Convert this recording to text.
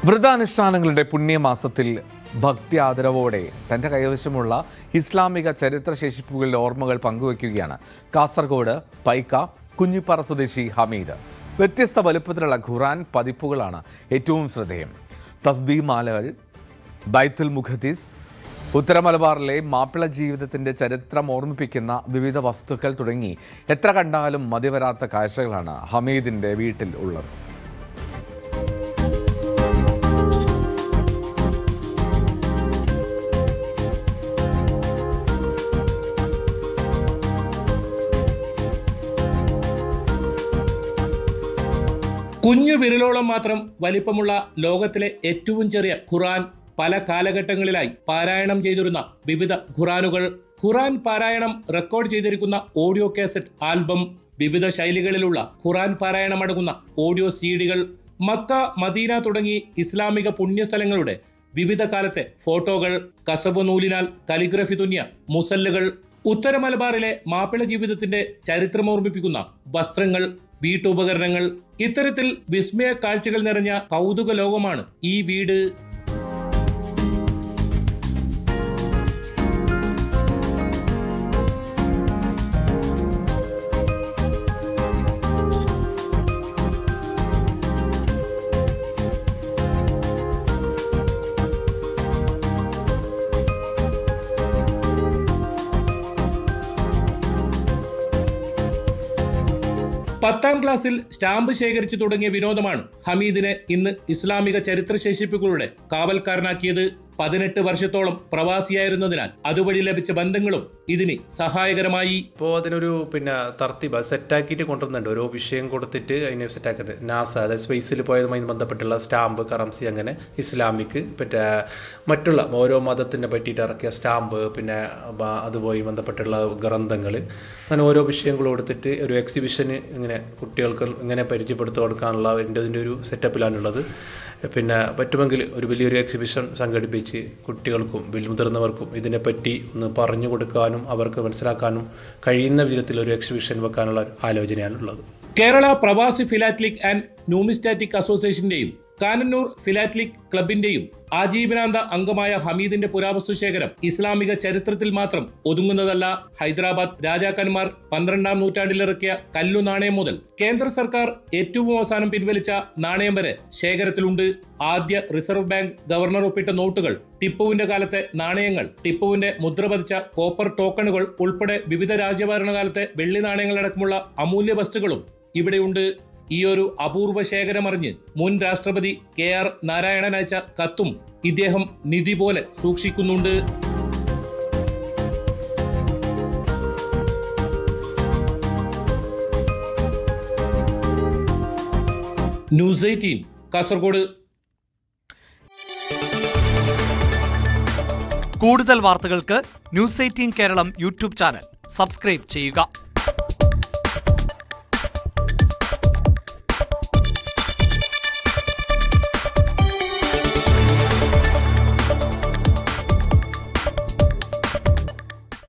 വ്രതാനുഷ്ഠാനങ്ങളുടെ പുണ്യമാസത്തിൽ ഭക്തി ആദരവോടെ തൻ്റെ കൈവശമുള്ള ഇസ്ലാമിക ചരിത്രശേഷിപ്പുകളുടെ ഓർമ്മകൾ പങ്കുവയ്ക്കുകയാണ് കാസർഗോഡ് പൈക്ക കുഞ്ഞിപ്പാറ സ്വദേശി ഹമീദ്. വ്യത്യസ്ത വലുപ്പത്തിലുള്ള ഖുറാൻ പതിപ്പുകളാണ് ഏറ്റവും ശ്രദ്ധേയം. തസ്ബീഹ് മാലകൾ, ബൈത്തുൽ മുഖദ്ദിസ്, ഉത്തര മലബാറിലെ മാപ്പിള ജീവിതത്തിൻ്റെ ചരിത്രം ഓർമ്മിപ്പിക്കുന്ന വിവിധ വസ്തുക്കൾ തുടങ്ങി എത്ര കണ്ടാലും മതിവരാത്ത കാഴ്ചകളാണ് ഹമീദിൻ്റെ വീട്ടിൽ ഉള്ളത്. കുഞ്ഞു വിരലോളം മാത്രം വലിപ്പമുള്ള ലോകത്തിലെ ഏറ്റവും ചെറിയ ഖുറാൻ പല കാലഘട്ടങ്ങളിലായി പാരായണം ചെയ്തിരുന്ന വിവിധ ഖുറാനുകൾ, ഖുറാൻ പാരായണം റെക്കോർഡ് ചെയ്തിരിക്കുന്ന ഓഡിയോ കാസറ്റ് ആൽബം, വിവിധ ശൈലികളിലുള്ള ഖുറാൻ പാരായണം അടങ്ങുന്ന ഓഡിയോ സീഡികൾ, മക്ക മദീന തുടങ്ങി ഇസ്ലാമിക പുണ്യസ്ഥലങ്ങളുടെ വിവിധ കാലത്തെ ഫോട്ടോകൾ, കസബ് നൂലിനാൽ കലിഗ്രഫി തുന്നിയ മുസല്ലുകൾ, ഉത്തര മലബാറിലെ മാപ്പിള ജീവിതത്തിന്റെ ചരിത്രമോർമ്മിപ്പിക്കുന്ന വസ്ത്രങ്ങൾ, വീട്ടുപകരണങ്ങൾ, ഇത്തരത്തിൽ വിസ്മയ കാഴ്ചകൾ നിറഞ്ഞ കൗതുക ലോകമാണ് ഈ വീട്. പത്താം ക്ലാസ്സിൽ സ്റ്റാമ്പ് ശേഖരിച്ചു തുടങ്ങിയ വിനോദമാണ് ഹമീദിനെ ഇന്ന് ഇസ്ലാമിക ചരിത്രശേഷിപ്പുകളുടെ കാവൽക്കാരനാക്കിയത്. 18 വർഷത്തോളം പ്രവാസിയായിരുന്നതിനാൽ അതുവഴി ലഭിച്ച ബന്ധങ്ങളും ഇതിന് സഹായകരമായി. ഇപ്പോൾ അതിനൊരു തർത്തിബ സെറ്റാക്കിയിട്ട് കൊണ്ടുവരുന്നുണ്ട്. ഓരോ വിഷയം കൊടുത്തിട്ട് അതിനെ സെറ്റാക്കുന്നത്. നാസ, അതായത് സ്പേസിൽ പോയതുമായി ബന്ധപ്പെട്ടുള്ള സ്റ്റാമ്പ്, കറൻസി, അങ്ങനെ ഇസ്ലാമിക്, മറ്റുള്ള ഓരോ മതത്തിനെ പറ്റിയിട്ട് ഇറക്കിയ സ്റ്റാമ്പ്, അതുമായി ബന്ധപ്പെട്ടുള്ള ഗ്രന്ഥങ്ങൾ, അങ്ങനെ ഓരോ വിഷയങ്ങൾ കൊടുത്തിട്ട് ഒരു എക്സിബിഷന് ഇങ്ങനെ കുട്ടികൾക്ക് ഇങ്ങനെ പരിചയപ്പെടുത്തി കൊടുക്കാനുള്ള അതിൻ്റെ ഒരു സെറ്റപ്പിലാണുള്ളത്. പറ്റുമെങ്കിൽ ഒരു വലിയൊരു എക്സിബിഷൻ സംഘടിപ്പിച്ച് കുട്ടികൾക്കും മുതിർന്നവർക്കും ഇതിനെപ്പറ്റി ഒന്ന് പറഞ്ഞു കൊടുക്കാനും അവർക്ക് മനസ്സിലാക്കാനും കഴിയുന്ന വിധത്തിൽ ഒരു എക്സിബിഷൻ വെക്കാനുള്ള ആലോചനയാണുള്ളത്. കേരള പ്രവാസി ഫിലാറ്റലിക് ആൻഡ് ന്യൂമിസ്റ്റാറ്റിക് അസോസിയേഷന്റെയും കാനന്നൂർ ഫിലാറ്റലിക് ക്ലബിന്റെയും ആജീവനാന്ത അംഗമായ ഹമീദിന്റെ പുരാവസ്തു ശേഖരം ഇസ്ലാമിക ചരിത്രത്തിൽ മാത്രം ഒതുങ്ങുന്നതല്ല. ഹൈദരാബാദ് രാജാക്കന്മാർ 12ാം നൂറ്റാണ്ടിലിറക്കിയ കല്ലു നാണയം മുതൽ കേന്ദ്ര സർക്കാർ ഏറ്റവും അവസാനം പിൻവലിച്ച നാണയം വരെ ശേഖരത്തിലുണ്ട്. ആദ്യ റിസർവ് ബാങ്ക് ഗവർണർ ഒപ്പിട്ട നോട്ടുകൾ, ടിപ്പുവിന്റെ കാലത്തെ നാണയങ്ങൾ, ടിപ്പുവിന്റെ മുദ്ര പതിച്ച കോപ്പർ ടോക്കണുകൾ ഉൾപ്പെടെ വിവിധ രാജ്യഭരണകാലത്തെ വെള്ളി നാണയങ്ങളടക്കമുള്ള അമൂല്യ വസ്തുക്കളും ഇവിടെയുണ്ട്. ഈ ഒരു അപൂർവ ശേഖരമറിഞ്ഞ് മുൻ രാഷ്ട്രപതി KR നാരായണൻ അയച്ച കത്തും ഇദ്ദേഹം നിധി പോലെ സൂക്ഷിക്കുന്നുണ്ട്. ന്യൂസ് 18 കാസർഗോഡ്. കൂടുതൽ വാർത്തകൾക്ക് news 18 Keralam YouTube channel subscribe ചെയ്യുക.